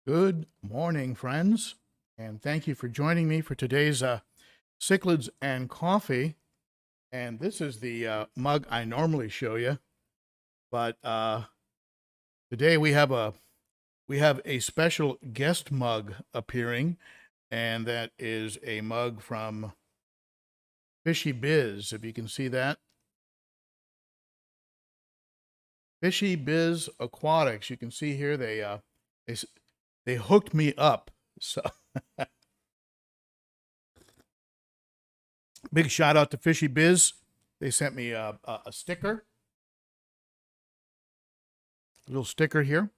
Good morning, friends, and thank you for joining me for today's Cichlids and Coffee. And this is the mug I normally show you, but today we have a special guest mug appearing, and that is a mug from Fishy Biz. If you can see that, Fishy Biz Aquatics. You can see here they hooked me up. So big shout out to Fishy Biz. They sent me a sticker, a little sticker here,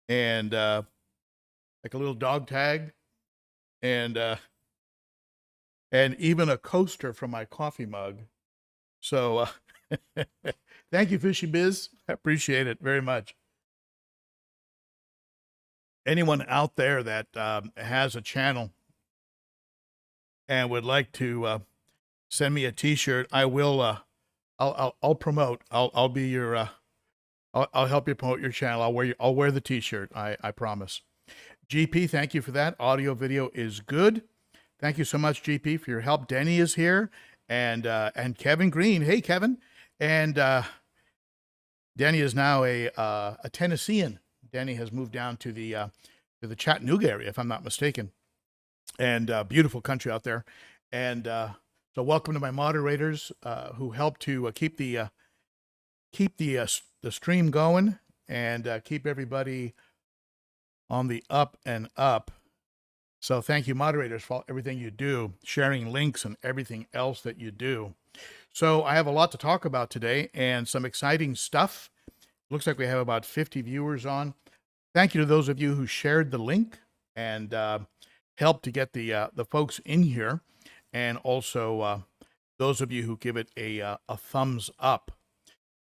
and like a little dog tag, and even a coaster from my coffee mug. So thank you, Fishy Biz. I appreciate it very much. Anyone out there that has a channel and would like to send me a T-shirt, I will. I'll promote. I'll be your. I'll help you promote your channel. I'll wear the T-shirt. I promise. GP, thank you for that. Audio video is good. Thank you so much, GP, for your help. Denny is here, and Kevin Green. Hey, Kevin, and Denny is now a Tennessean. Denny has moved down to the Chattanooga area, if I'm not mistaken, and beautiful country out there. And so, welcome to my moderators who help to keep the stream going and keep everybody on the up and up. So, thank you, moderators, for everything you do, sharing links and everything else that you do. So, I have a lot to talk about today and some exciting stuff. Looks like we have about 50 viewers on. Thank you to those of you who shared the link and helped to get the folks in here, and also those of you who give it a thumbs up.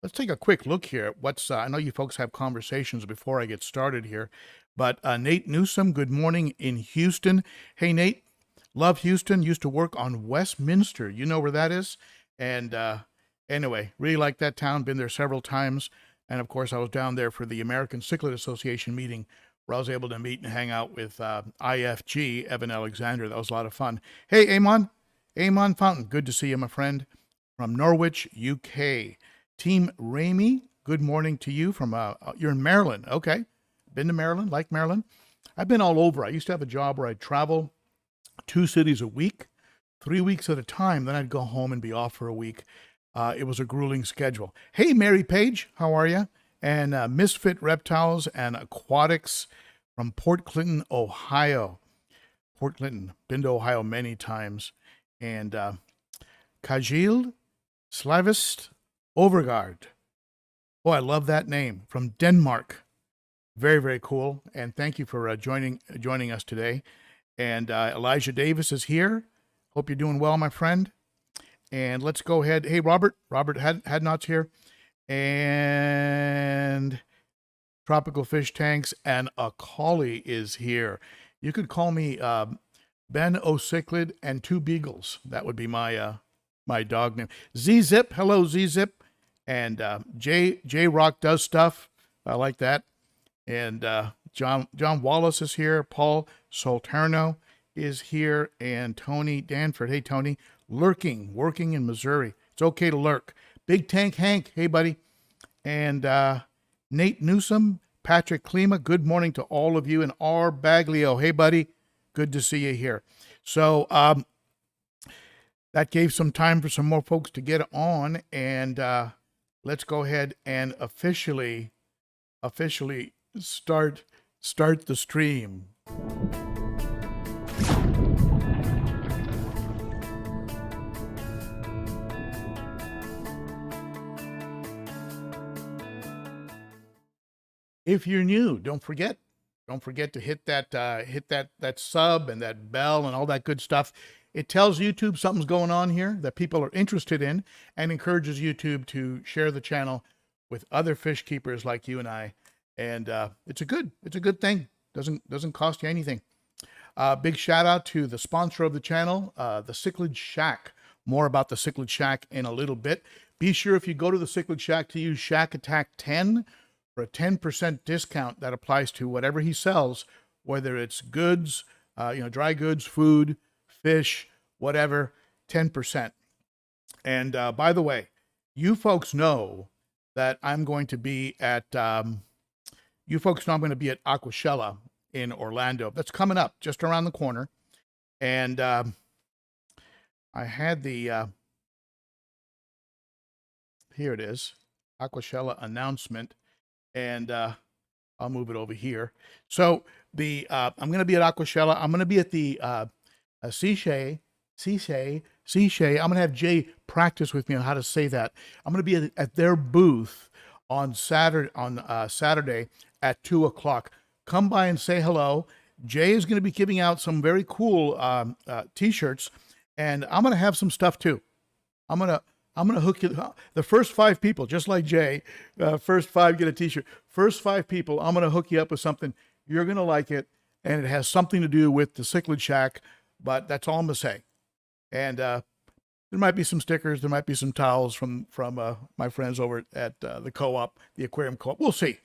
Let's take a quick look here at what's. I know you folks have conversations before I get started here, but Nate Newsom, good morning in Houston. Hey, Nate, love Houston. Used to work on Westminster. You know where that is? And anyway, really like that town. Been there several times. And, of course, I was down there for the American Cichlid Association meeting where I was able to meet and hang out with IFG, Evan Alexander. That was a lot of fun. Hey, Amon Fountain, good to see you, my friend, from Norwich, UK. Team Ramey, good morning to you from, you're in Maryland. Okay. Been to Maryland, like Maryland. I've been all over. I used to have a job where I'd travel 2 cities a week, 3 weeks at a time. Then I'd go home and be off for a week. It was a grueling schedule. Hey, Mary Page, how are you? And Misfit Reptiles and Aquatics from Port Clinton, Ohio. Port Clinton, been to Ohio many times. And Kajil Slavist Overgaard. Oh, I love that name. From Denmark. Very, very cool. And thank you for joining us today. And Elijah Davis is here. Hope you're doing well, my friend. And let's go ahead. Hey, Robert Hadnot's here. And Tropical Fish Tanks and a collie is here. You could call me Ben O'Cichlid and two beagles. That would be my my dog name. Z-Zip, hello Z-Zip. And J Rock does stuff. I like that. And John Wallace is here. Paul Solterno is here. And Tony Danford. Hey, Tony. Working in Missouri. It's okay to lurk. Big Tank Hank. Hey, buddy. And Nate Newsom, Patrick Klima. Good morning to all of you. And R. Baglio. Hey, buddy. Good to see you here. So that gave some time for some more folks to get on. And let's go ahead and officially start the stream. If you're new, don't forget to hit that sub and that bell and all that good stuff. It tells YouTube something's going on here that people are interested in, and encourages YouTube to share the channel with other fish keepers like you and I. And it's a good thing. Doesn't cost you anything. Big shout out to the sponsor of the channel, the Cichlids Shack. More about the Cichlids Shack in a little bit. Be sure if you go to the Cichlids Shack to use Shack Attack 10 for a 10% discount that applies to whatever he sells, whether it's goods, dry goods, food, fish, whatever, 10%. And by the way, you folks know that I'm going to be at Aquashella in Orlando. That's coming up just around the corner. And I had the here it is, Aquashella announcement. And I'll move it over here. So I'm going to be at Aquashella. I'm going to be at the Cichlids. I'm going to have Jay practice with me on how to say that. I'm going to be at their booth on Saturday at 2:00. Come by and say hello. Jay is going to be giving out some very cool T-shirts, and I'm going to have some stuff too. I'm gonna hook you. The first 5 people, just like Jay, first 5 get a T-shirt. First 5 people, I'm gonna hook you up with something. You're gonna like it, and it has something to do with the Cichlids Shack. But that's all I'm gonna say. And there might be some stickers. There might be some towels from my friends over at the co-op, the aquarium co-op. We'll see.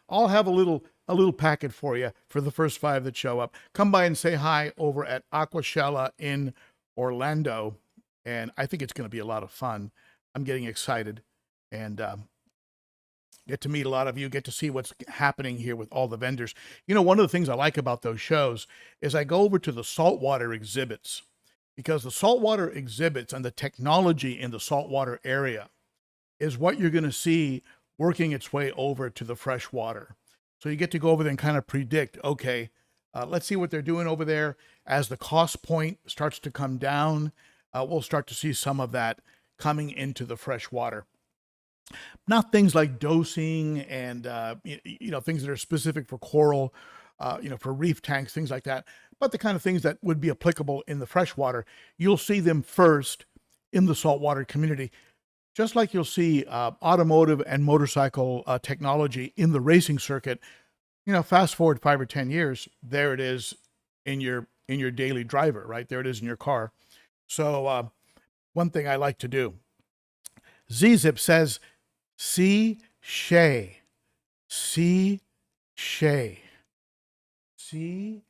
I'll have a little packet for you for the first 5 that show up. Come by and say hi over at Aquashella in Orlando. And I think it's going to be a lot of fun. I'm getting excited, and get to meet a lot of you, get to see what's happening here with all the vendors. One of the things I like about those shows is I go over to the saltwater exhibits, because the saltwater exhibits and the technology in the saltwater area is what you're going to see working its way over to the freshwater. So you get to go over there and kind of predict, okay, let's see what they're doing over there. As the cost point starts to come down, we'll start to see some of that coming into the fresh water. Not things like dosing and, things that are specific for coral, for reef tanks, things like that, but the kind of things that would be applicable in the freshwater. You'll see them first in the saltwater community, just like you'll see automotive and motorcycle technology in the racing circuit. Fast forward 5 or 10 years, there it is in your daily driver, right? There it is in your car. So one thing I like to do, Z-Zip says, see Shay. When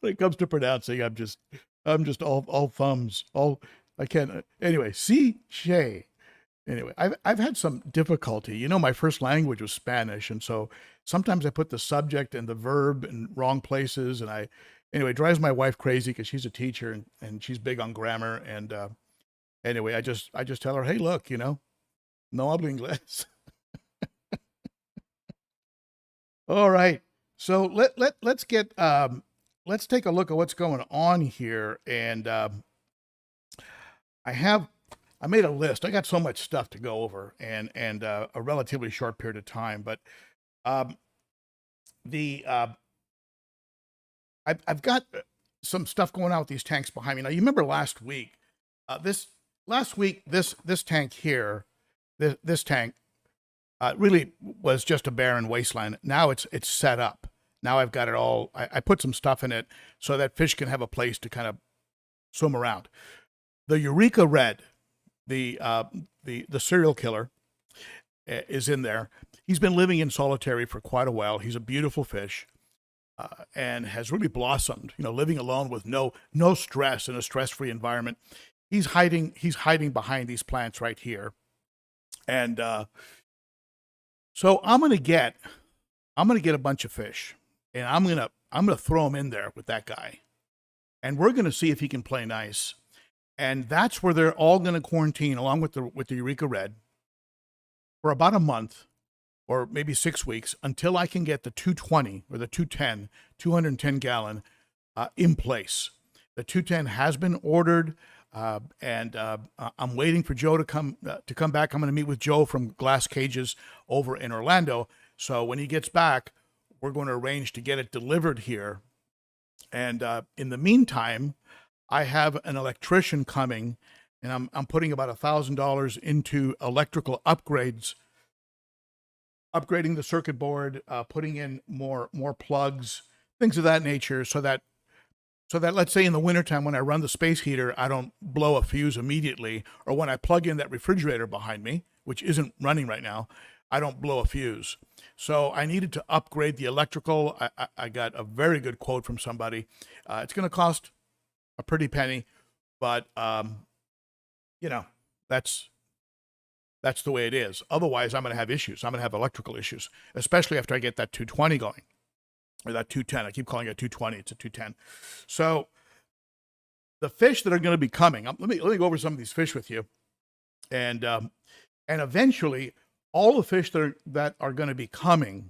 it comes to pronouncing, I'm just all thumbs. I can't. Anyway, see Shay. Anyway, I've had some difficulty. My first language was Spanish, and so sometimes I put the subject and the verb in wrong places, and it drives my wife crazy because she's a teacher and she's big on grammar. And anyway, I just tell her, hey, look, no hablo inglés. All right, so let's get let's take a look at what's going on here, and I made a list. I got so much stuff to go over, and a relatively short period of time. But I've got some stuff going on with these tanks behind me. Now, you remember last week, this tank here, this tank really was just a barren wasteland. Now it's set up. Now I've got it all. I put some stuff in it so that fish can have a place to kind of swim around. The Eureka Red, the serial killer, is in there. He's been living in solitary for quite a while. He's a beautiful fish, and has really blossomed. You know, living alone with no stress in a stress-free environment. He's hiding behind these plants right here, and so I'm gonna get a bunch of fish, and I'm gonna throw them in there with that guy, and we're gonna see if he can play nice. And that's where they're all gonna quarantine along with the Eureka Red for about a month or maybe 6 weeks until I can get the 220 or the 210 gallon in place. The 210 has been ordered, and I'm waiting for Joe to come back. I'm going to meet with Joe from Glass Cages over in Orlando. So when he gets back, we're going to arrange to get it delivered here. And in the meantime, I have an electrician coming, and I'm putting about $1,000 into electrical upgrades, upgrading the circuit board, putting in more plugs, things of that nature, so that let's say in the wintertime when I run the space heater, I don't blow a fuse immediately, or when I plug in that refrigerator behind me, which isn't running right now, I don't blow a fuse. So I needed to upgrade the electrical. I got a very good quote from somebody. It's going to cost a pretty penny, but you know, that's the way it is. Otherwise, I'm going to have issues. I'm going to have electrical issues, especially after I get that 220 going, or that 210. I keep calling it 220. It's a 210. So the fish that are going to be coming, let me go over some of these fish with you, and eventually all the fish that are going to be coming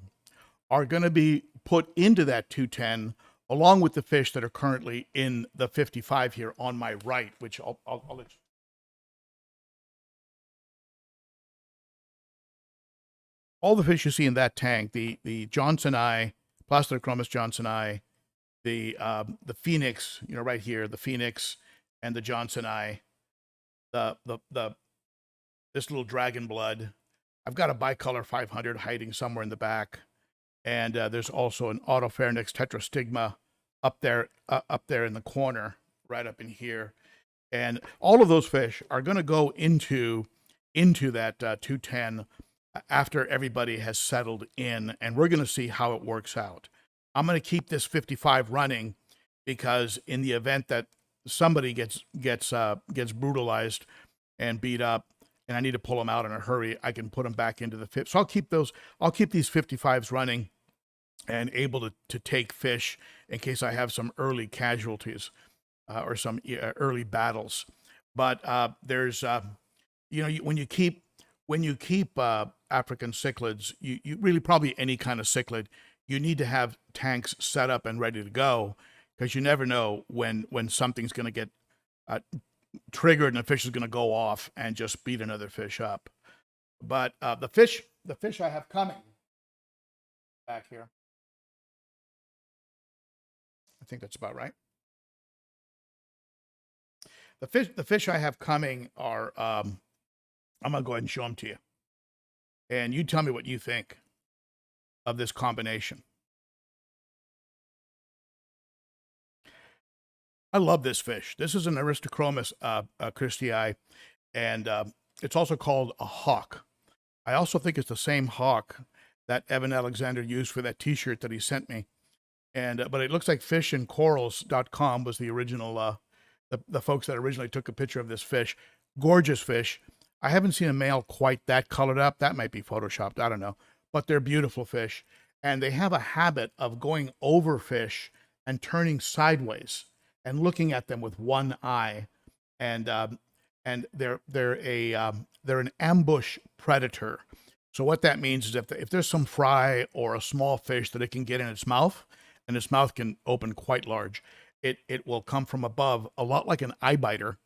are going to be put into that 210 along with the fish that are currently in the 55 here on my right, which I'll let you. All the fish you see in that tank, the Johnson eye, Plastochromis johnsoni, the Phoenix, you know, right here, the Phoenix and the Johnson eye, this little dragon blood. I've got a bicolor 500 hiding somewhere in the back, and there's also an Autopharynx tetrastigma up there in the corner, right up in here, and all of those fish are going to go into that 210 after everybody has settled in, and we're going to see how it works out. I'm going to keep this 55 running because in the event that somebody gets brutalized and beat up, and I need to pull them out in a hurry, I can put them back into the 50. So I'll keep these 55s running and able to take fish in case I have some early casualties or some early battles. But there's you know, when you keep African cichlids, you really, probably any kind of cichlid, you need to have tanks set up and ready to go, because you never know when something's going to get triggered and the fish is going to go off and just beat another fish up. But the fish I have coming back here, I think that's about right. The fish I have coming are I'm going to go ahead and show them to you. And you tell me what you think of this combination. I love this fish. This is an Aristochromis christii, and it's also called a hawk. I also think it's the same hawk that Evan Alexander used for that T-shirt that he sent me. And but it looks like fishandcorals.com was the original, the folks that originally took a picture of this fish. Gorgeous fish. I haven't seen a male quite that colored up. That might be photoshopped. I don't know. But they're beautiful fish. And they have a habit of going over fish and turning sideways and looking at them with one eye. And they're an ambush predator. So what that means is if there's some fry or a small fish that it can get in its mouth, and its mouth can open quite large, it will come from above, a lot like an eye biter.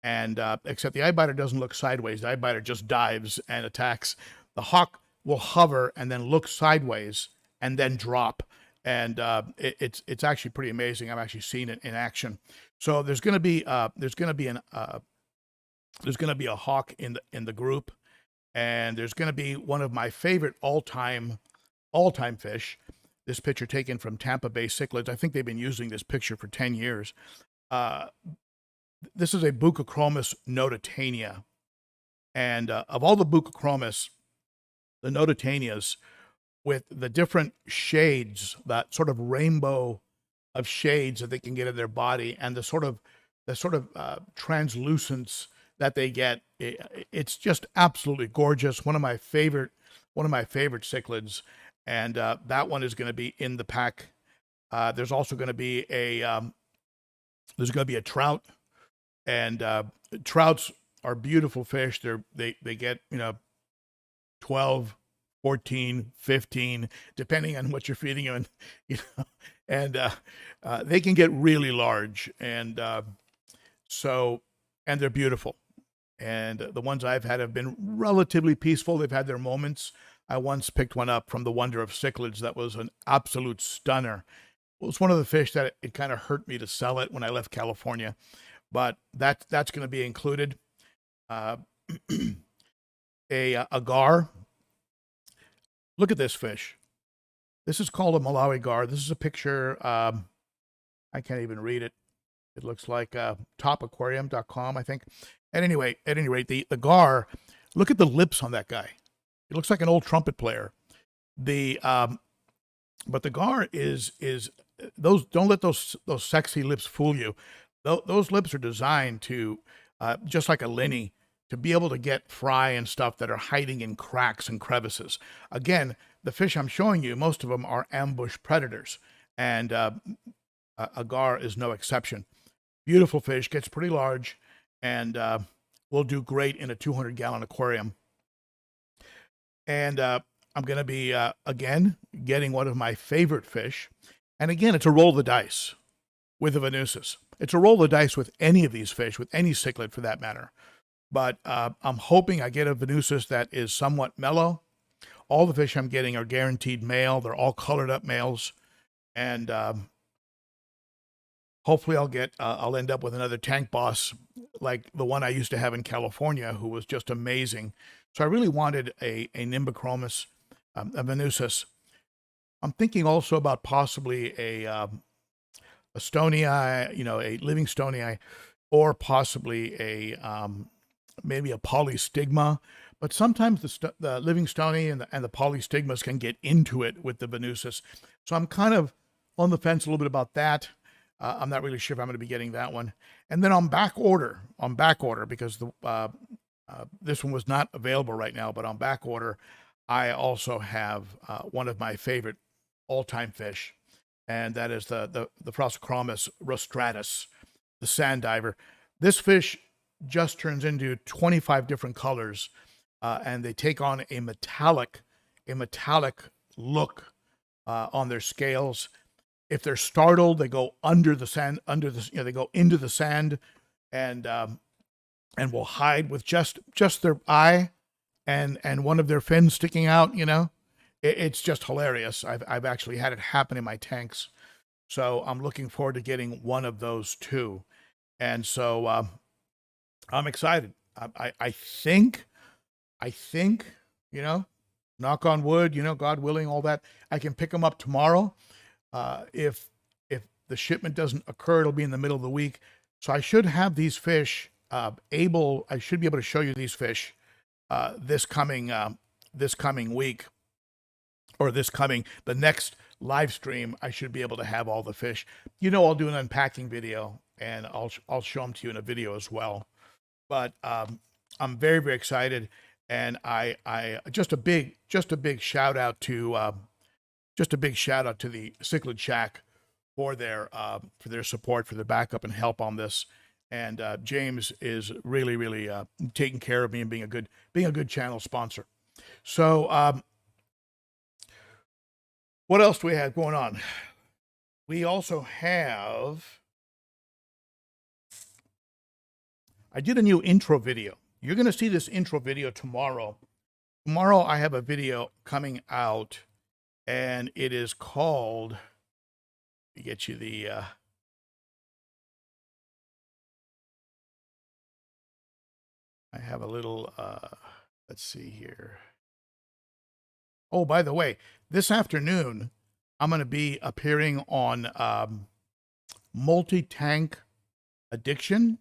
And except the eye biter doesn't look sideways. The eye biter just dives and attacks. The hawk will hover and then look sideways and then drop. and it's actually pretty amazing. I've actually seen it in action. So there's going to be a hawk in the group, and there's going to be one of my favorite all-time fish. This picture taken from Tampa Bay Cichlids. I think they've been using this picture for 10 years. This is a Buccochromis notitania. And of all the Buccochromis, the notitanias, with the different shades, that sort of rainbow of shades that they can get in their body, and the sort of translucence that they get, it's just absolutely gorgeous. One of my favorite cichlids. And that one is going to be in the pack. There's also going to be a trout, and trouts are beautiful fish. They get 12, 14, 15, depending on what you're feeding them, and they can get really large, and and they're beautiful. And the ones I've had have been relatively peaceful. They've had their moments. I once picked one up from the Wonder of Cichlids that was an absolute stunner. It was one of the fish that it kind of hurt me to sell it when I left California, but that's going to be included. A gar. Look at this fish. This is called a Malawi gar. This is a picture. I can't even read it. It looks like topaquarium.com, I think. At any rate, the gar. Look at the lips on that guy. It looks like an old trumpet player. But the gar is those. Don't let those sexy lips fool you. Those lips are designed to, just like a linny, to be able to get fry and stuff that are hiding in cracks and crevices. Again, the fish I'm showing you, most of them are ambush predators, and a gar is no exception. Beautiful fish, gets pretty large, and will do great in a 200-gallon aquarium. And I'm going to be, again, getting one of my favorite fish. And again, it's a roll of the dice with the Venusis. It's a roll of the dice with any of these fish, with any cichlid for that matter. But I'm hoping I get a Venusis that is somewhat mellow. All the fish I'm getting are guaranteed male. They're all colored up males. And hopefully I'll end up with another tank boss like the one I used to have in California, who was just amazing. So I really wanted a Nimbochromis, a Venusis. I'm thinking also about possibly a stonii, a living stonii, or possibly maybe a polystigma. But sometimes the living stony and the polystigmas can get into it with the Venusis. So I'm kind of on the fence a little bit about that. I'm not really sure if I'm going to be getting that one. And then on back order, because this one was not available right now, but on back order, I also have one of my favorite all-time fish, and that is the Prosochromis rostratus, the sand diver. This fish just turns into 25 different colors, and they take on a metallic look on their scales. If they're startled, they go under the sand, they go into the sand, and will hide with just their eye and one of their fins sticking out. It's just hilarious. I've actually had it happen in my tanks, so I'm looking forward to getting one of those too. And so I'm excited. I think, knock on wood, God willing, all that, I can pick them up tomorrow. If the shipment doesn't occur, it'll be in the middle of the week. So I should have these fish I should be able to show you these fish this coming week, or the next live stream. I should be able to have all the fish. I'll do an unpacking video, and I'll show them to you in a video as well. But I'm very, very excited, and I just a big shout out to the Cichlid Shack for their support, for their backup and help on this. And James is really, really taking care of me and being a good channel sponsor. So what else do we have going on? We also have, I did a new intro video. You're going to see this intro video tomorrow. Tomorrow I have a video coming out, and it is called get you the I have a little let's see here. Oh, by the way, this afternoon I'm going to be appearing on multi-tank addiction.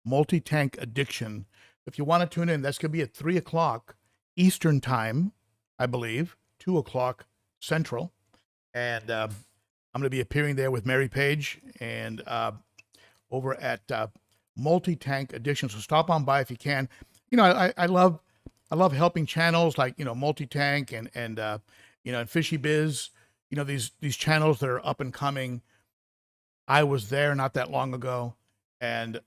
Multi-tank addiction. If you want to tune in, that's going to be at 3 o'clock Eastern time, I believe, 2 o'clock Central. And I'm going to be appearing there with Mary Page and over at multi-tank addiction. So stop on by if you can. You know, I love helping channels like, you know, multi-tank and you know, and Fishy Biz, you know, these channels that are up and coming. I was there not that long ago, and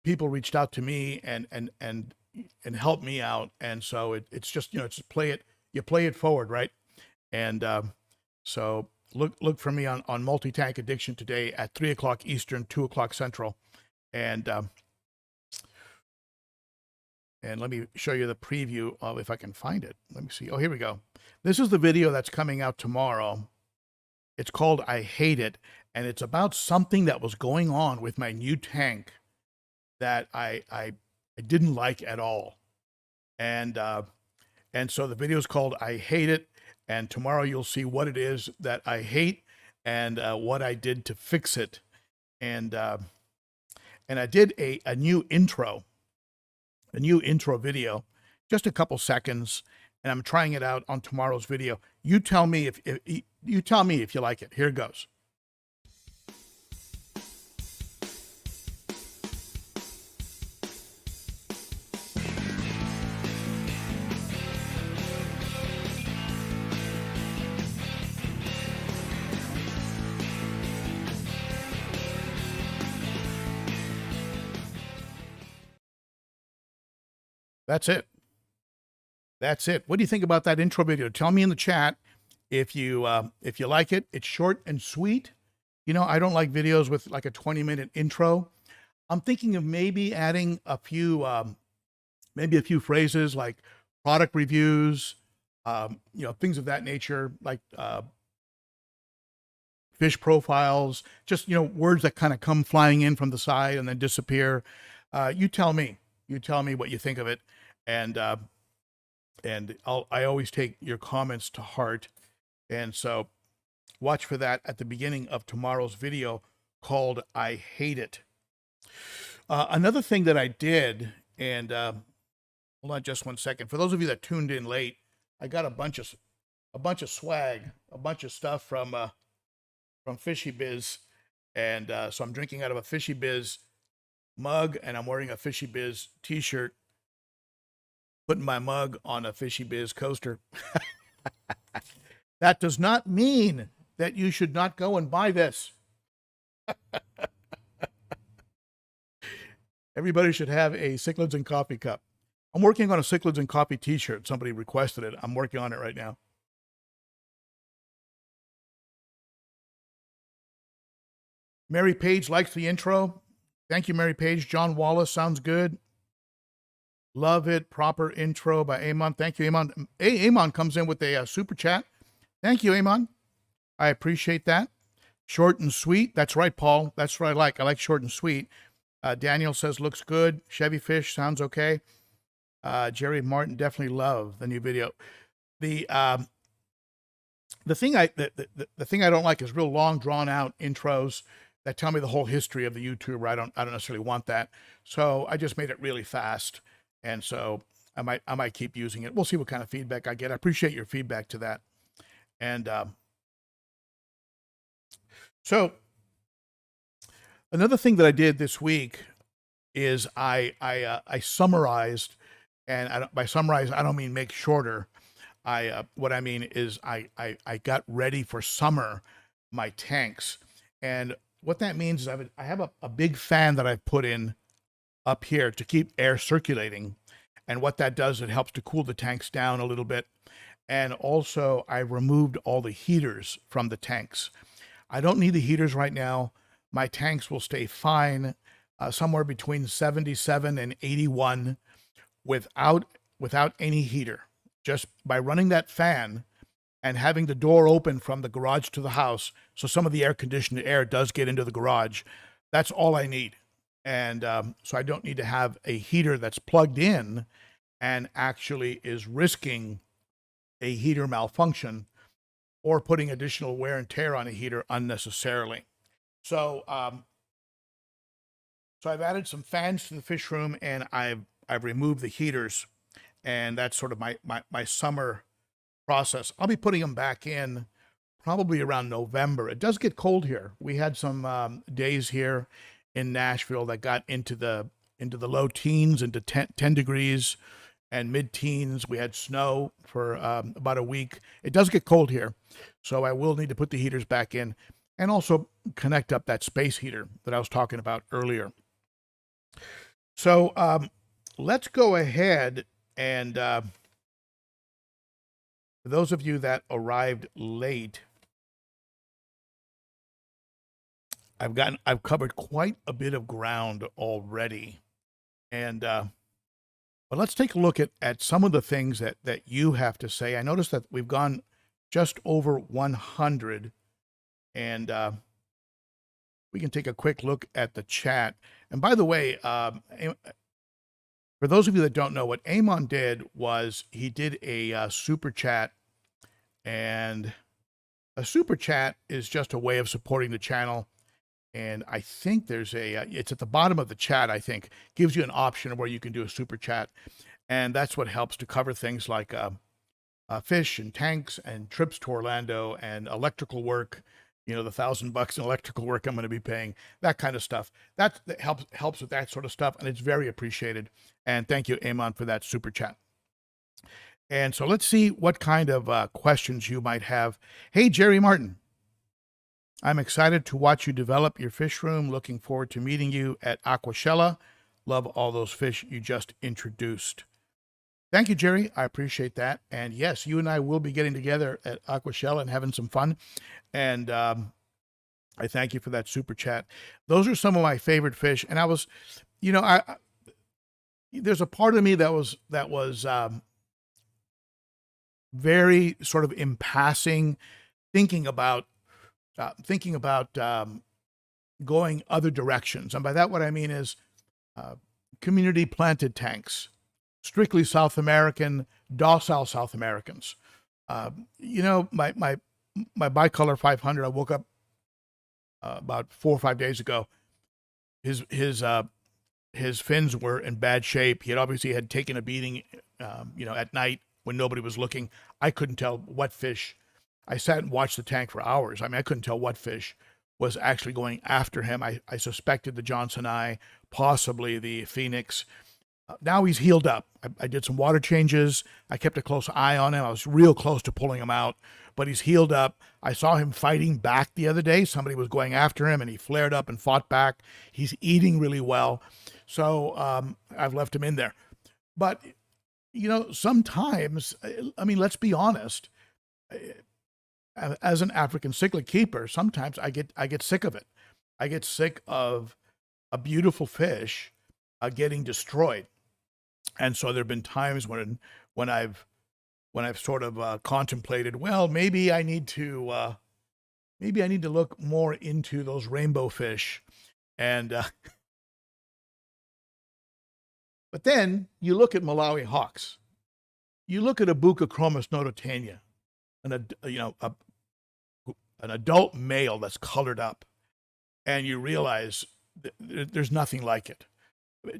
people reached out to me and helped me out. And so it's just, you know, it's just you play it forward, right? And so look for me on multi-tank addiction today at 3 o'clock Eastern, 2 o'clock Central. And let me show you the preview of, if I can find it. Let me see. Oh, here we go. This is the video that's coming out tomorrow. It's called I Hate It, and it's about something that was going on with my new tank that I didn't like at all. And so the video is called I Hate It, and tomorrow you'll see what it is that I hate and what I did to fix it. And I did a new intro video, just a couple seconds, and I'm trying it out on tomorrow's video. You tell me if you like it. Here it goes. That's it. That's it. What do you think about that intro video? Tell me in the chat if you like it. It's short and sweet. You know, I don't like videos with like a 20-minute intro. I'm thinking of maybe adding a few phrases like product reviews, you know, things of that nature, like fish profiles, just, you know, words that kind of come flying in from the side and then disappear. You tell me what you think of it. And I always take your comments to heart. And so watch for that at the beginning of tomorrow's video called I Hate It. Another thing that I did, and hold on just one second. For those of you that tuned in late, I got a bunch of swag, a bunch of stuff from Fishy Biz. And so I'm drinking out of a Fishy Biz mug, and I'm wearing a Fishy Biz t-shirt, putting my mug on a Fishy Biz coaster. That does not mean that you should not go and buy this. Everybody should have a Cichlids and Coffee cup. I'm working on a Cichlids and Coffee t-shirt. Somebody requested it. I'm working on it right now. Mary Page likes the intro. Thank you, Mary Page. John Wallace, sounds good. Love it. Proper intro by Amon. Thank you, Amon. Amon comes in with a super chat. Thank you, Amon. I appreciate that. Short and sweet. That's right, Paul. That's what I like. I like short and sweet. Daniel says, looks good. Chevy Fish sounds okay. Jerry Martin, definitely love the new video. The thing I don't like is real long, drawn out intros that tell me the whole history of the YouTuber. I don't necessarily want that. So I just made it really fast. And so I might keep using it. We'll see what kind of feedback I get. I appreciate your feedback to that. And so another thing that I did this week is I summarized, and by summarize I don't mean make shorter. What I mean is I got ready for summer my tanks, and what that means is I have a big fan that I've put in up here to keep air circulating. And what that does, it helps to cool the tanks down a little bit. And also I removed all the heaters from the tanks. I don't need the heaters right now. My tanks will stay fine, somewhere between 77 and 81 without any heater. Just by running that fan, and having the door open from the garage to the house, so some of the air-conditioned air does get into the garage. That's all I need. And so I don't need to have a heater that's plugged in and actually is risking a heater malfunction or putting additional wear and tear on a heater unnecessarily. So, so I've added some fans to the fish room, and I've removed the heaters, and that's sort of my summer process. I'll be putting them back in probably around November. It does get cold here. We had some days here in Nashville that got into the low teens, into 10 degrees and mid-teens. We had snow for about a week. It does get cold here, so I will need to put the heaters back in and also connect up that space heater that I was talking about earlier. So let's go ahead and for those of you that arrived late, I've covered quite a bit of ground already, and but let's take a look at some of the things that you have to say. I noticed that we've gone just over 100, and we can take a quick look at the chat. And by the way, for those of you that don't know, what Amon did was he did a super chat, and a super chat is just a way of supporting the channel. And I think there's it's at the bottom of the chat, I think, gives you an option where you can do a super chat. And that's what helps to cover things like fish and tanks and trips to Orlando and electrical work, you know, the $1,000 in electrical work I'm going to be paying, that kind of stuff. That helps with that sort of stuff, and it's very appreciated. And thank you, Amon, for that super chat. And so let's see what kind of questions you might have. Hey, Jerry Martin. I'm excited to watch you develop your fish room. Looking forward to meeting you at Aquashella. Love all those fish you just introduced. Thank you, Jerry. I appreciate that. And yes, you and I will be getting together at Aquashella and having some fun. And I thank you for that super chat. Those are some of my favorite fish. And I was, you know, there's a part of me that was very sort of in passing, thinking about going other directions. And by that, what I mean is community planted tanks, strictly South American, docile South Americans. You know, my bicolor 500, I woke up about 4 or 5 days ago. His fins were in bad shape. He had obviously had taken a beating, you know, at night when nobody was looking. I couldn't tell what fish. I sat and watched the tank for hours. I mean, I couldn't tell what fish was actually going after him. I suspected the Johnson eye, possibly the Phoenix. Now he's healed up. I did some water changes. I kept a close eye on him. I was real close to pulling him out, but he's healed up. I saw him fighting back the other day. Somebody was going after him, and he flared up and fought back. He's eating really well. So I've left him in there. But, you know, sometimes, I mean, let's be honest, as an African cichlid keeper, sometimes I get sick of it. I get sick of a beautiful fish getting destroyed. And so there've been times when I've sort of contemplated, well, maybe I need to look more into those rainbow fish, and but then you look at Malawi hawks, you look at Abucochromis nototania, an adult male that's colored up, and you realize there's nothing like it.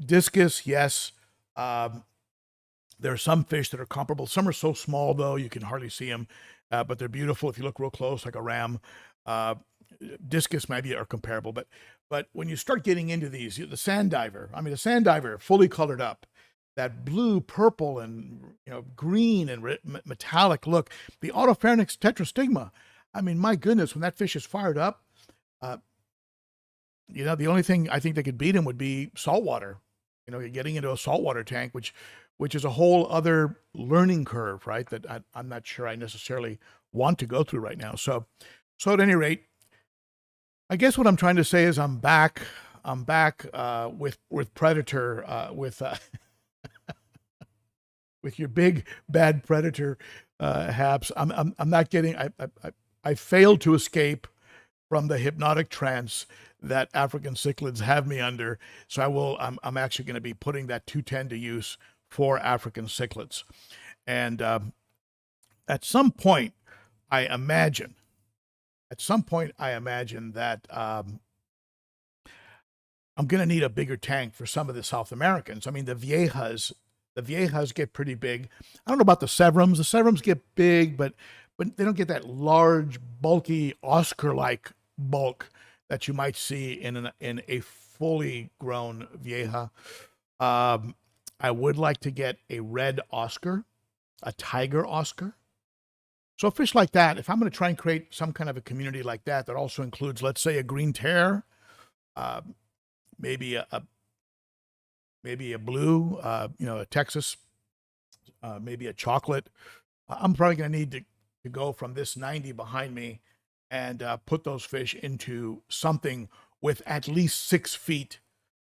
Discus, yes. There are some fish that are comparable. Some are so small, though, you can hardly see them, but they're beautiful if you look real close, like a ram. Discus maybe are comparable, but when you start getting into these, the sand diver, the sand diver, fully colored up, that blue, purple, and green and metallic look, the Autopharynx tetrastigma. I mean, my goodness, when that fish is fired up, the only thing I think that could beat him would be saltwater. You're getting into a saltwater tank, which is a whole other learning curve, right? That I'm not sure I necessarily want to go through right now. So at any rate, I guess what I'm trying to say is I'm back with Predator, with your big bad Predator Haps. I'm not getting. I failed to escape from the hypnotic trance that African cichlids have me under. So I'm actually going to be putting that 210 to use for African cichlids. And at some point, I imagine that I'm going to need a bigger tank for some of the South Americans. I mean, the Viejas get pretty big. I don't know about the Severums. The Severums get big, but they don't get that large, bulky, Oscar-like bulk that you might see in a fully grown Vieja. I would like to get a red Oscar, a tiger Oscar. So a fish like that, if I'm going to try and create some kind of a community like that also includes, let's say, a green tear, maybe a blue, a Texas, maybe a chocolate. I'm probably going to need to go from this 90 behind me and put those fish into something with at least 6 feet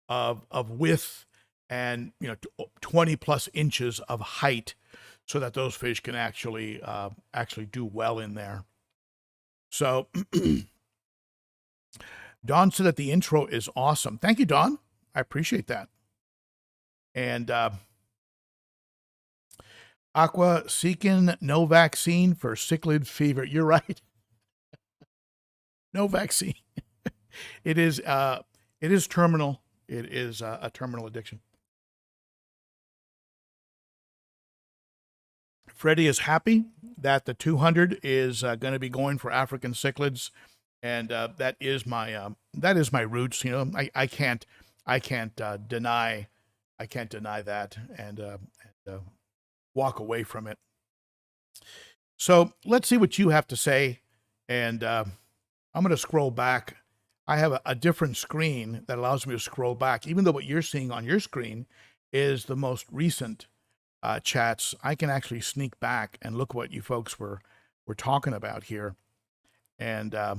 of width and 20 plus inches of height, so that those fish can actually do well in there. So Don said that the intro is awesome. Thank you, Don. I appreciate that. And Aqua seeking no vaccine for cichlid fever. You're right. No vaccine. It is terminal. It is a terminal addiction. Freddie is happy that the 200 is going to be going for African cichlids, and that is my roots. I can't deny that and walk away from it. So let's see what you have to say, and I'm going to scroll back. I have a different screen that allows me to scroll back, even though what you're seeing on your screen is the most recent chats. I can actually sneak back and look what you folks were talking about here. And I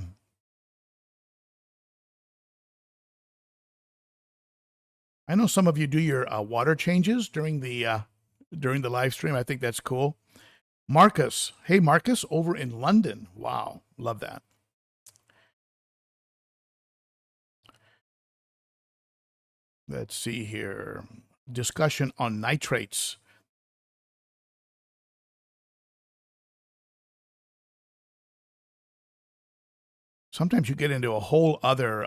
know some of you do your water changes during the live stream. I think that's cool. Marcus. Hey, Marcus, over in London. Wow. Love that. Let's see here. Discussion on nitrates. Sometimes you get into a whole other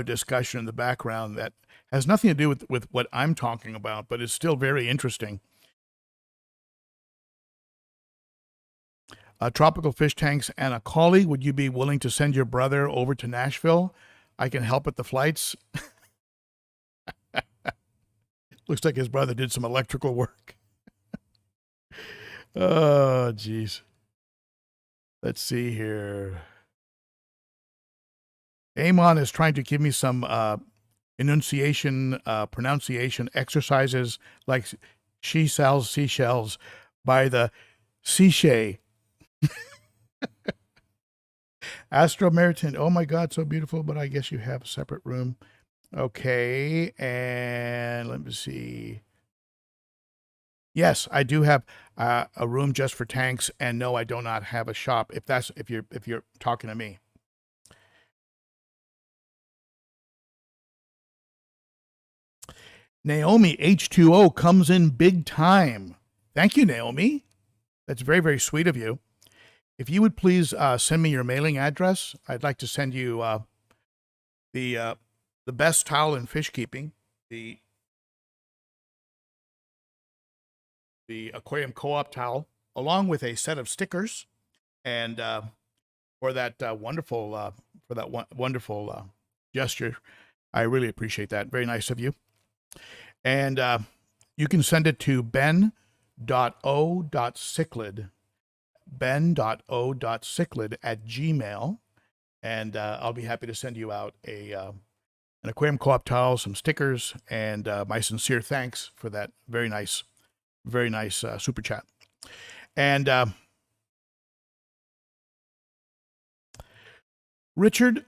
discussion in the background that has nothing to do with what I'm talking about, but is still very interesting. Tropical fish tanks and a collie. Would you be willing to send your brother over to Nashville? I can help at the flights. Looks like his brother did some electrical work. Oh, geez. Let's see here. Amon is trying to give me some pronunciation exercises, like she sells seashells by the Seashay. Astro Meriton. Oh my God, so beautiful, but I guess you have a separate room. Okay, and let me see. Yes, I do have a room just for tanks, and no, I do not have a shop. If you're talking to me. Naomi H2O comes in big time. Thank you, Naomi. That's very, very sweet of you. If you would please send me your mailing address, I'd like to send you the best towel in fish keeping, the aquarium co-op towel, along with a set of stickers, and for that wonderful gesture. I really appreciate that. Very nice of you. And you can send it to ben.o.cichlid, ben.o.cichlid@gmail.com, and I'll be happy to send you out an aquarium co-op towel, some stickers, and my sincere thanks for that very nice super chat. And Richard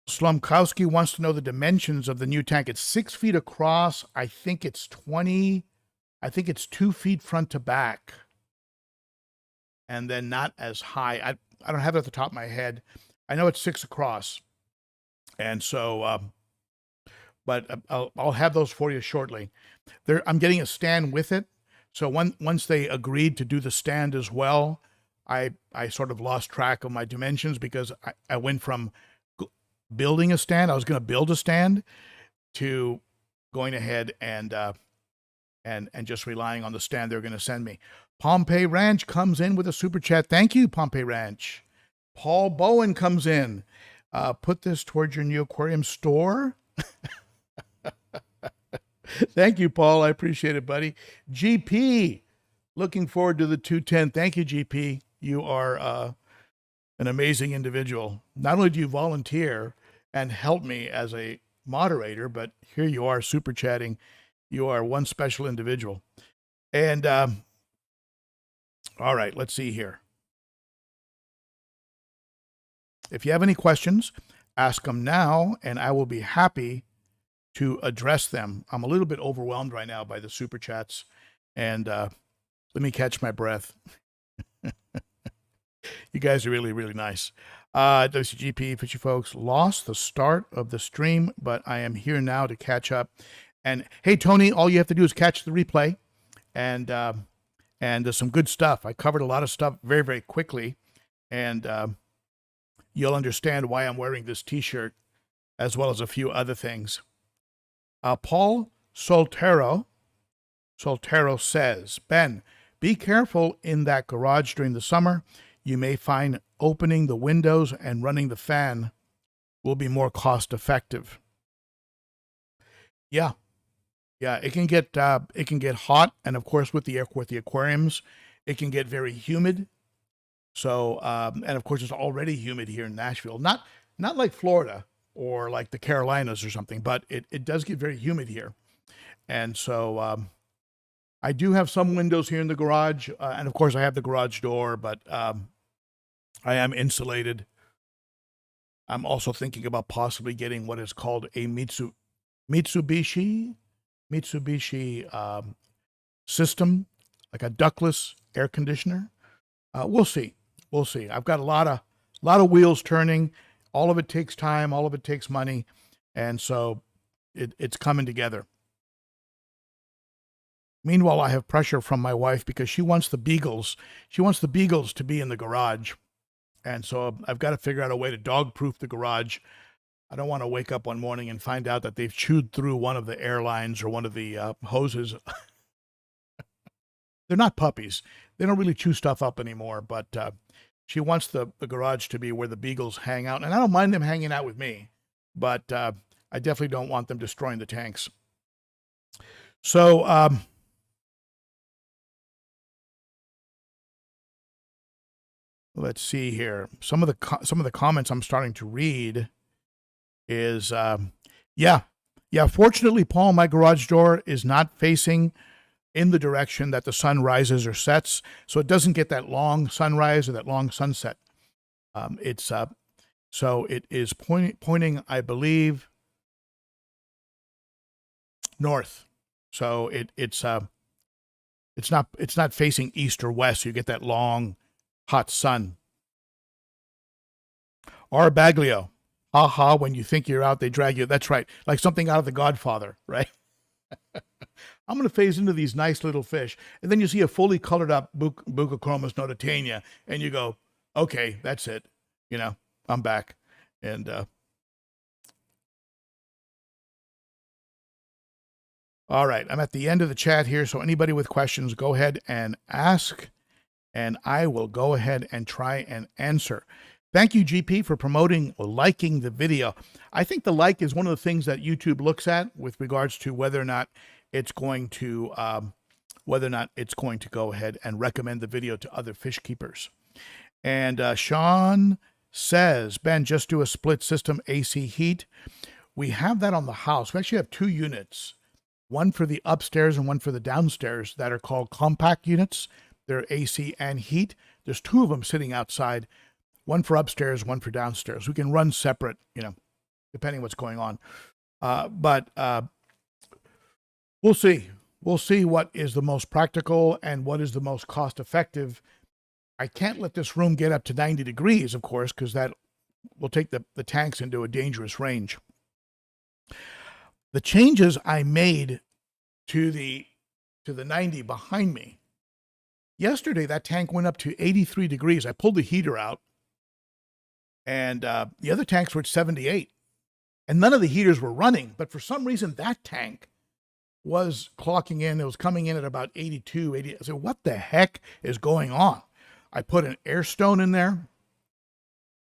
Slumkowski wants to know the dimensions of the new tank. It's 6 feet across. I think it's 20 I think it's 2 feet front to back, and then not as high. I don't have it at the top of my head. I know it's 6 across, and so, but I'll have those for you shortly. I'm getting a stand with it. So once they agreed to do the stand as well, I sort of lost track of my dimensions because I went from building a stand. I was going to build a stand to going ahead and just relying on the stand they're going to send me. Pompeii Ranch comes in with a super chat. Thank you, Pompeii Ranch. Paul Bowen comes in. Put this towards your new aquarium store. Thank you, Paul. I appreciate it, buddy. GP, looking forward to the 210. Thank you, GP. You are an amazing individual. Not only do you volunteer and help me as a moderator, but here you are super chatting. You are one special individual. And all right, let's see here. If you have any questions, ask them now, and I will be happy to address them. I'm a little bit overwhelmed right now by the super chats, and let me catch my breath. You guys are really, really nice. WCGP, Fishy folks, lost the start of the stream, but I am here now to catch up. And hey, Tony, all you have to do is catch the replay, and there's some good stuff. I covered a lot of stuff very, very quickly, and you'll understand why I'm wearing this T-shirt, as well as a few other things. Paul Soltero says, Ben, be careful in that garage during the summer. You may find opening the windows and running the fan will be more cost effective. Yeah, it can get hot, and of course with the aquariums, it can get very humid. So and of course it's already humid here in Nashville. Not like Florida or like the Carolinas or something, but it does get very humid here. And so I do have some windows here in the garage, and of course I have the garage door, but I am insulated. I'm also thinking about possibly getting what is called a Mitsubishi system, like a ductless air conditioner. We'll see. I've got a lot of wheels turning. All of it takes time. All of it takes money, and so it's coming together. Meanwhile, I have pressure from my wife because she wants the beagles. She wants the beagles to be in the garage, and so I've got to figure out a way to dog-proof the garage. I don't want to wake up one morning and find out that they've chewed through one of the air lines or one of the hoses. They're not puppies. They don't really chew stuff up anymore, but she wants the garage to be where the beagles hang out. And I don't mind them hanging out with me, but I definitely don't want them destroying the tanks. So let's see here. Some of the comments I'm starting to read is, yeah. Fortunately, Paul, my garage door is not facing in the direction that the sun rises or sets, so it doesn't get that long sunrise or that long sunset. So it is pointing, I believe, north. So it's not facing east or west. So you get that long, hot sun. R. Baglio, haha, when you think you're out, they drag you. That's right, like something out of The Godfather, right? I'm going to phase into these nice little fish. And then you see a fully colored up Buccochromis notatania, and you go, okay, that's it. I'm back. And all right, I'm at the end of the chat here, so anybody with questions, go ahead and ask, and I will go ahead and try and answer. Thank you, GP, for promoting or liking the video. I think the like is one of the things that YouTube looks at with regards to whether or not it's going to go ahead and recommend the video to other fish keepers. And Sean says, Ben, just do a split system AC heat. We have that on the house. We actually have 2 units, one for the upstairs and one for the downstairs, that are called compact units. They're AC and heat. There's 2 of them sitting outside, one for upstairs, one for downstairs. We can run separate, depending what's going on. But we'll see. we'll see what is the most practical and what is the most cost effective. I can't let this room get up to 90 degrees, of course, because that will take the tanks into a dangerous range. The changes I made to the 90 behind me. Yesterday, that tank went up to 83 degrees. I pulled the heater out, and the other tanks were at 78. And none of the heaters were running, but for some reason, that tank was clocking in. It was coming in at about 82, 80. I said, what the heck is going on? I put an air stone in there.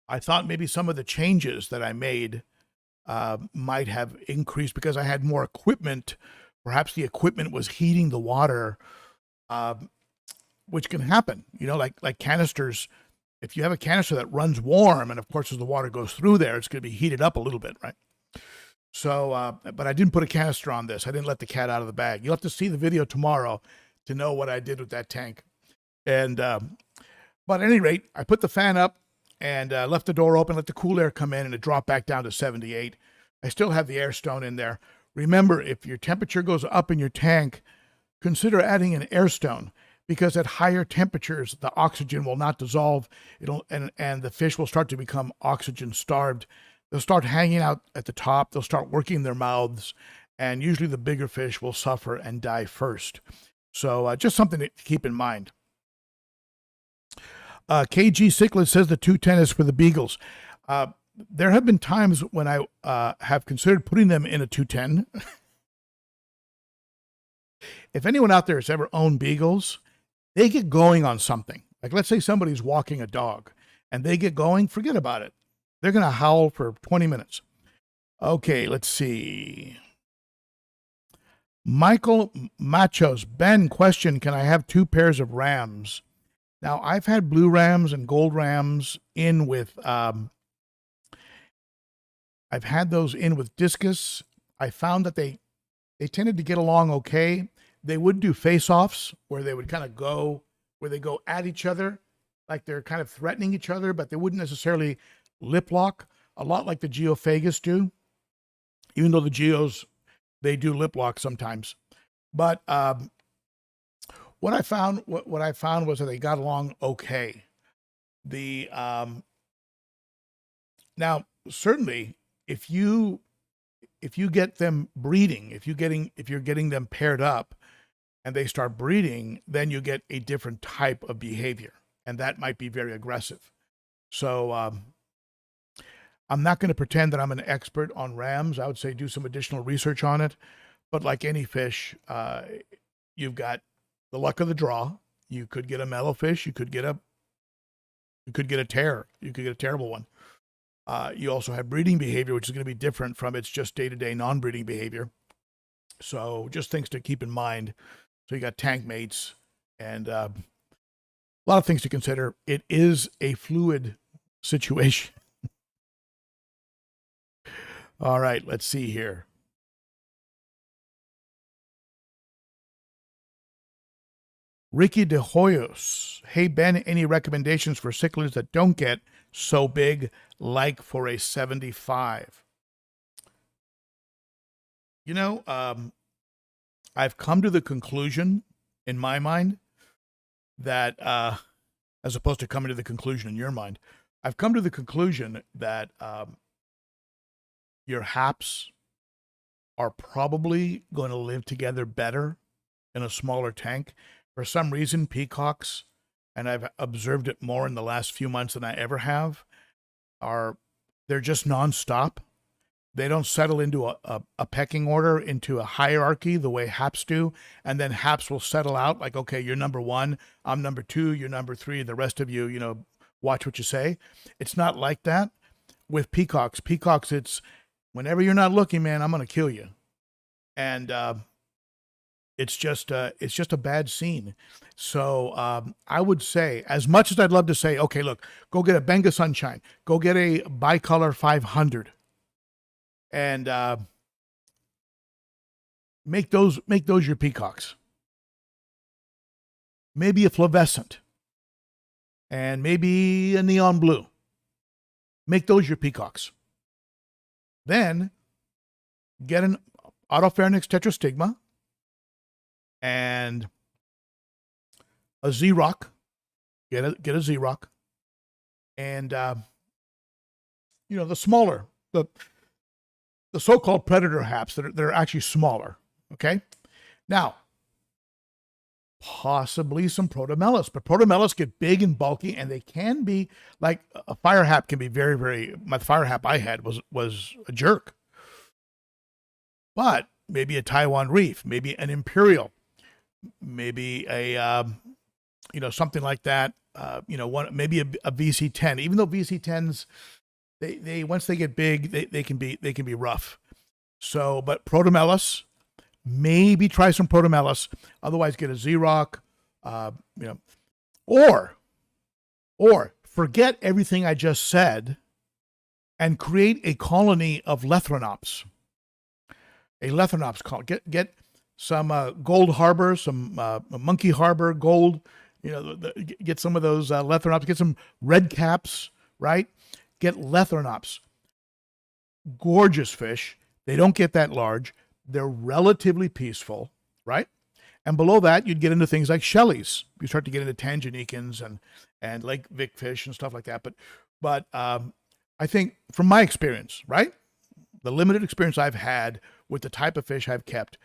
I thought maybe some of the changes that I made might have increased because I had more equipment. Perhaps the equipment was heating the water, which can happen. You know, like canisters. If you have a canister that runs warm, and of course as the water goes through there, it's going to be heated up a little bit, right? So, but I didn't put a canister on this. I didn't let the cat out of the bag. You'll have to see the video tomorrow to know what I did with that tank. And, but at any rate, I put the fan up and left the door open, let the cool air come in, and it dropped back down to 78. I still have the air stone in there. Remember, if your temperature goes up in your tank, consider adding an air stone, because at higher temperatures, the oxygen will not dissolve. And the fish will start to become oxygen starved. They'll start hanging out at the top. They'll start working their mouths, and usually the bigger fish will suffer and die first. So just something to keep in mind. KG Cichlids says the 210 is for the beagles. There have been times when I have considered putting them in a 210. If anyone out there has ever owned beagles, they get going on something. Like, let's say somebody's walking a dog and they get going, forget about it. They're going to howl for 20 minutes. Okay, let's see. Michael Machos. Ben, question, can I have 2 pairs of rams? Now, I've had blue rams and gold rams in with, I've had those in with discus. I found that they tended to get along okay. They would do face-offs where they would kind of go, where they go at each other, like they're kind of threatening each other, but they wouldn't necessarily lip lock, a lot like the Geophagus do, even though the Geos, they do lip lock sometimes. But what I found was that they got along okay. Now certainly if you get them breeding, if you're getting them paired up and they start breeding, then you get a different type of behavior, and that might be very aggressive. So I'm not going to pretend that I'm an expert on rams. I would say do some additional research on it. But like any fish, you've got the luck of the draw. You could get a mellow fish. You could get a tear. You could get a terrible one. You also have breeding behavior, which is going to be different from its just day-to-day non-breeding behavior. So just things to keep in mind. So you got tank mates and a lot of things to consider. It is a fluid situation. All right, let's see here. Ricky De Hoyos. Hey, Ben, any recommendations for cichlids that don't get so big, like for a 75? You know, I've come to the conclusion, in my mind, that, as opposed to coming to the conclusion in your mind, I've come to the conclusion that your haps are probably going to live together better in a smaller tank. For some reason, peacocks, and I've observed it more in the last few months than I ever have, they're just nonstop. They don't settle into a pecking order, into a hierarchy the way haps do, and then haps will settle out like, okay, you're number 1, I'm number 2, you're number 3, the rest of you, you know, watch what you say. It's not like that with peacocks. Peacocks, it's whenever you're not looking, man, I'm going to kill you. And it's just a bad scene. So I would say, as much as I'd love to say, okay, look, go get a Benga Sunshine, go get a Bicolor 500, and make those your peacocks. Maybe a fluorescent, and maybe a neon blue. Make those your peacocks. Then get an Autopharynx tetrastigma, and a Z-Rock. Get a Z-Rock. And, the smaller, the so-called predator haps that are actually smaller, okay? Now, possibly some Protomellus, but Protomellus get big and bulky, and they can be, like a fire hap can be very, very, my fire hap I had was a jerk. But maybe a Taiwan Reef, maybe an Imperial, maybe a, something like that. Maybe a VC10, even though VC10s, they once they get big, they can be rough. So, but Protomellus, maybe try some Protomellus. Otherwise, get a Z-Rock, or forget everything I just said and create a colony of Lethrinops. A Lethrinops colony. Get some Gold Harbor, some Monkey Harbor Gold. Get some of those Lethrinops. Get some red caps, right? Get Lethrinops. Gorgeous fish. They don't get that large. They're relatively peaceful, right? And below that, you'd get into things like Shelleys. You start to get into Tanganikans and Lake Vic fish and stuff like that. But I think from my experience, right? The limited experience I've had with the type of fish I've kept,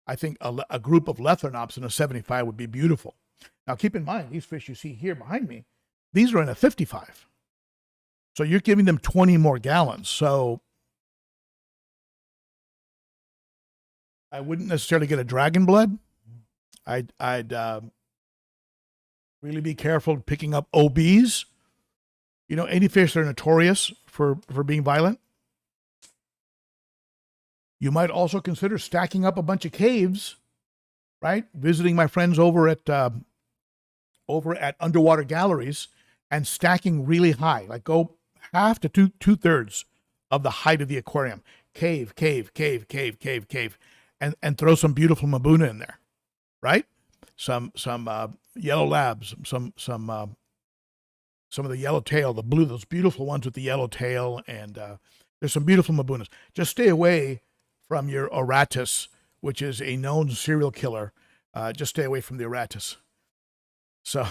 I think a group of Lethrinops in a 75 would be beautiful. Now, keep in mind, these fish you see here behind me, these are in a 55. So you're giving them 20 more gallons. So I wouldn't necessarily get a dragon blood. I'd really be careful picking up OBs. Any fish that are notorious for being violent. You might also consider stacking up a bunch of caves, right? Visiting my friends over at underwater galleries and stacking really high, like go half to two-thirds of the height of the aquarium. Cave, and throw some beautiful Mabuna in there, right? Some yellow labs, some of the yellow tail, the blue, those beautiful ones with the yellow tail, and there's some beautiful Mabunas. Just stay away from your Oratus, which is a known serial killer. Just stay away from the Oratus. So,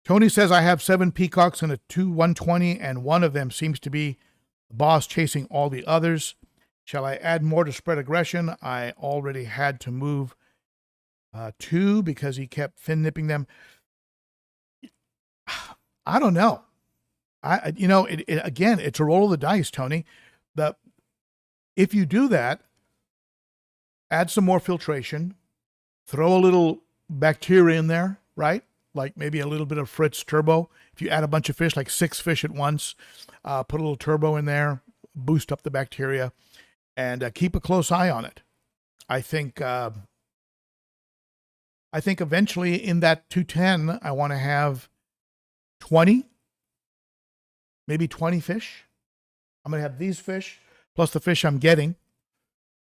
Tony says, I have 7 peacocks and a 120, and one of them seems to be the boss chasing all the others. Shall I add more to spread aggression? I already had to move 2 because he kept fin nipping them. I don't know. Again, it's a roll of the dice, Tony. If you do that, add some more filtration, throw a little bacteria in there, right? Like maybe a little bit of Fritz Turbo. If you add a bunch of fish, like 6 fish at once, put a little turbo in there, boost up the bacteria, and keep a close eye on it. I think eventually in that 210, I want to have 20, maybe 20 fish. I'm going to have these fish plus the fish I'm getting.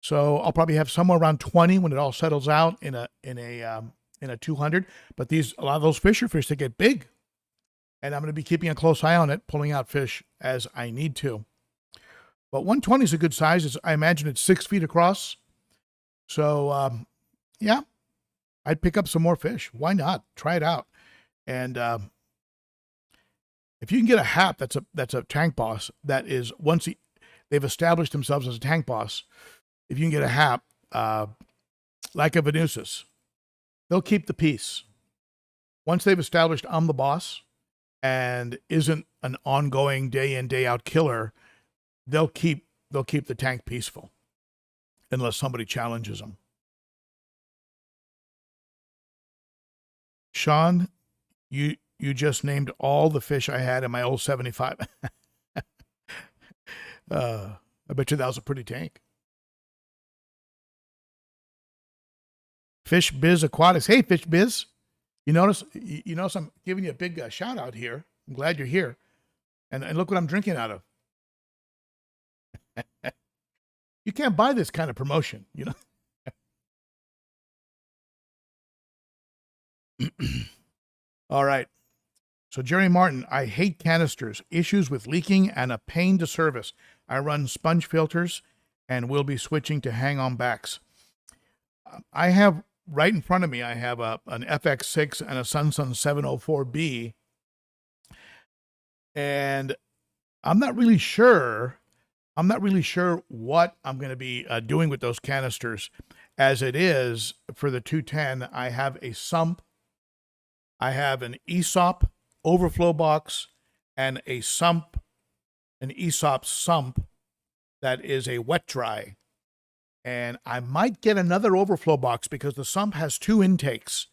So I'll probably have somewhere around 20 when it all settles out in a 200. But a lot of those fish are fish that get big. And I'm going to be keeping a close eye on it, pulling out fish as I need to. But 120 is a good size. I imagine it's 6 feet across. So, yeah, I'd pick up some more fish. Why not? Try it out. And if you can get a hap that's a tank boss, that is, once they've established themselves as a tank boss, if you can get a hap like a Venusus, they'll keep the peace. Once they've established I'm the boss and isn't an ongoing day in, day out killer, they'll keep the tank peaceful unless somebody challenges them. Sean, you just named all the fish I had in my old 75. I bet you that was a pretty tank. Fish Biz Aquatics. Hey, Fish Biz. You notice I'm giving you a big shout out here. I'm glad you're here. And look what I'm drinking out of. You can't buy this kind of promotion, you know. All right. So Jerry Martin, I hate canisters, issues with leaking and a pain to service. I run sponge filters and will be switching to hang-on backs. I have right in front of me, I have an FX6 and a Sunsun 704B, and I'm not really sure. I'm not really sure what I'm going to be doing with those canisters. As it is, for the 210, I have a sump, I have an ESOP overflow box, and a sump, an ESOP sump that is a wet dry. And I might get another overflow box because the sump has 2 intakes.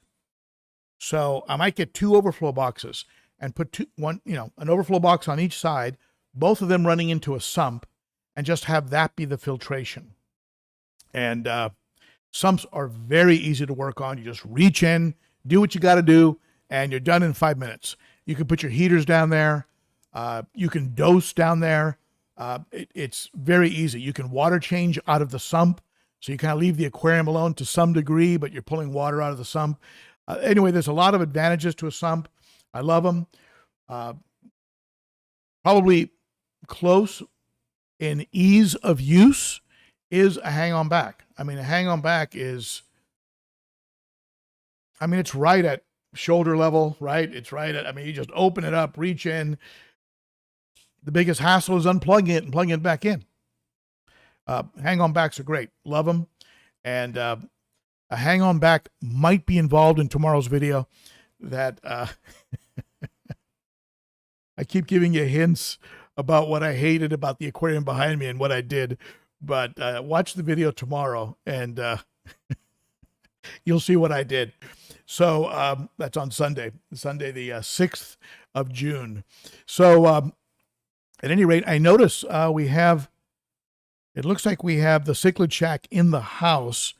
So I might get 2 overflow boxes and put an overflow box on each side, both of them running into a sump, and just have that be the filtration. And sumps are very easy to work on. You just reach in, do what you got to do, and you're done in 5 minutes. You can put your heaters down there. You can dose down there. It's very easy. You can water change out of the sump. So you kind of leave the aquarium alone to some degree, but you're pulling water out of the sump. Anyway, there's a lot of advantages to a sump. I love them. Probably close in ease of use is a hang-on back. I mean, a hang-on back is, it's right at shoulder level, right? It's right at, you just open it up, reach in. The biggest hassle is unplugging it and plugging it back in. Hang-on backs are great. Love them. And a hang-on back might be involved in tomorrow's video that I keep giving you hints about what I hated about the aquarium behind me and what I did. But watch the video tomorrow and you'll see what I did. So that's on Sunday the 6th of June. So at any rate, I notice it looks like we have the cichlid shack in the house.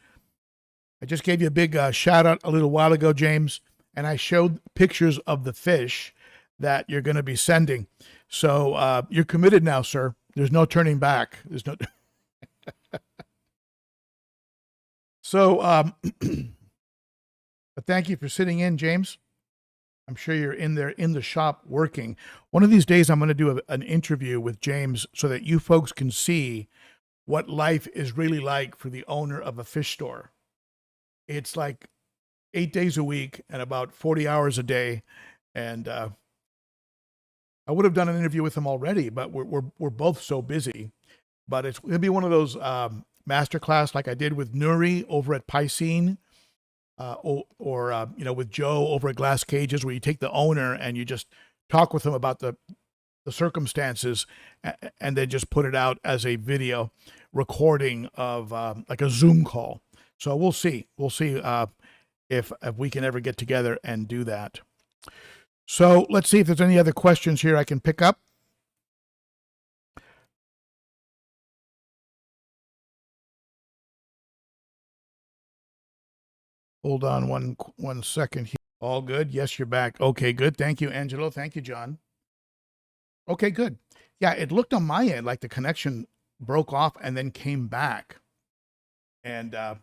I just gave you a big shout out a little while ago, James, and I showed pictures of the fish that you're going to be sending. So you're committed now, sir. There's no turning back. There's no. So, but thank you for sitting in, James. I'm sure you're in there in the shop working. One of these days, I'm going to do an interview with James so that you folks can see what life is really like for the owner of a fish store. It's like 8 days a week and about 40 hours a day. And I would have done an interview with him already, but we're both so busy. But it's going to be one of those masterclass like I did with Nuri over at Piscine, or with Joe over at Glass Cages, where you take the owner and you just talk with him about the circumstances and then just put it out as a video recording of like a Zoom call. So we'll see if we can ever get together and do that. So let's see if there's any other questions here I can pick up. Hold on one second here. All good. Yes, you're back. Okay, good. Thank you, Angelo. Thank you, John. Okay, good. Yeah, it looked on my end like the connection broke off and then came back. And the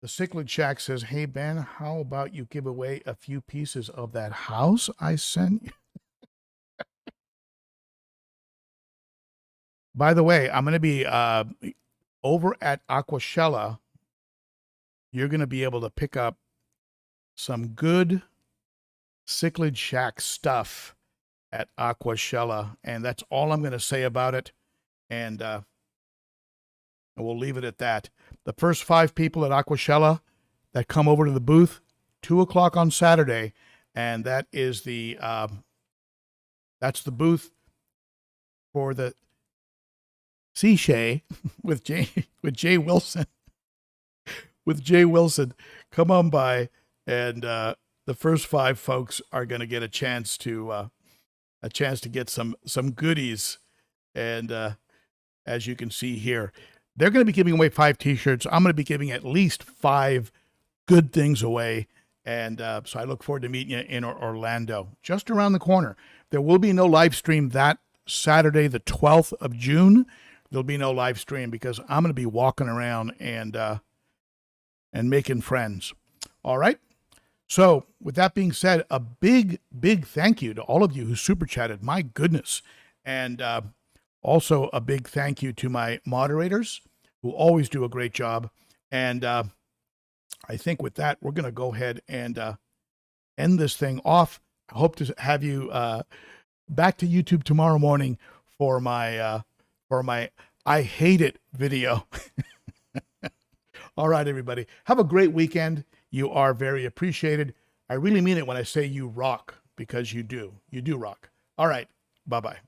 Cichlid Shack says, "Hey, Ben, how about you give away a few pieces of that house I sent you?" By the way, I'm going to be over at Aquashella. You're going to be able to pick up some good Cichlid Shack stuff at Aquashella, and that's all I'm going to say about it. And we'll leave it at that. The first 5 people at Aquashella that come over to the booth, 2:00 on Saturday, and that is that's the booth for the Seashay with Jay Wilson. With Jay Wilson, come on by, and the first 5 folks are going to get a chance to get some goodies. And as you can see here, they're going to be giving away 5 T-shirts. I'm going to be giving at least 5 good things away, and so I look forward to meeting you in Orlando, just around the corner. There will be no live stream that Saturday, the 12th of June. There'll be no live stream because I'm going to be walking around and making friends. All right. So with that being said, a big thank you to all of you who super chatted. My goodness. And also a big thank you to my moderators who always do a great job. And I think with that, we're going to go ahead and end this thing off. I hope to have you back to YouTube tomorrow morning for my I hate it video. All right, everybody. Have a great weekend. You are very appreciated. I really mean it when I say you rock, because you do. You do rock. All right. Bye-bye.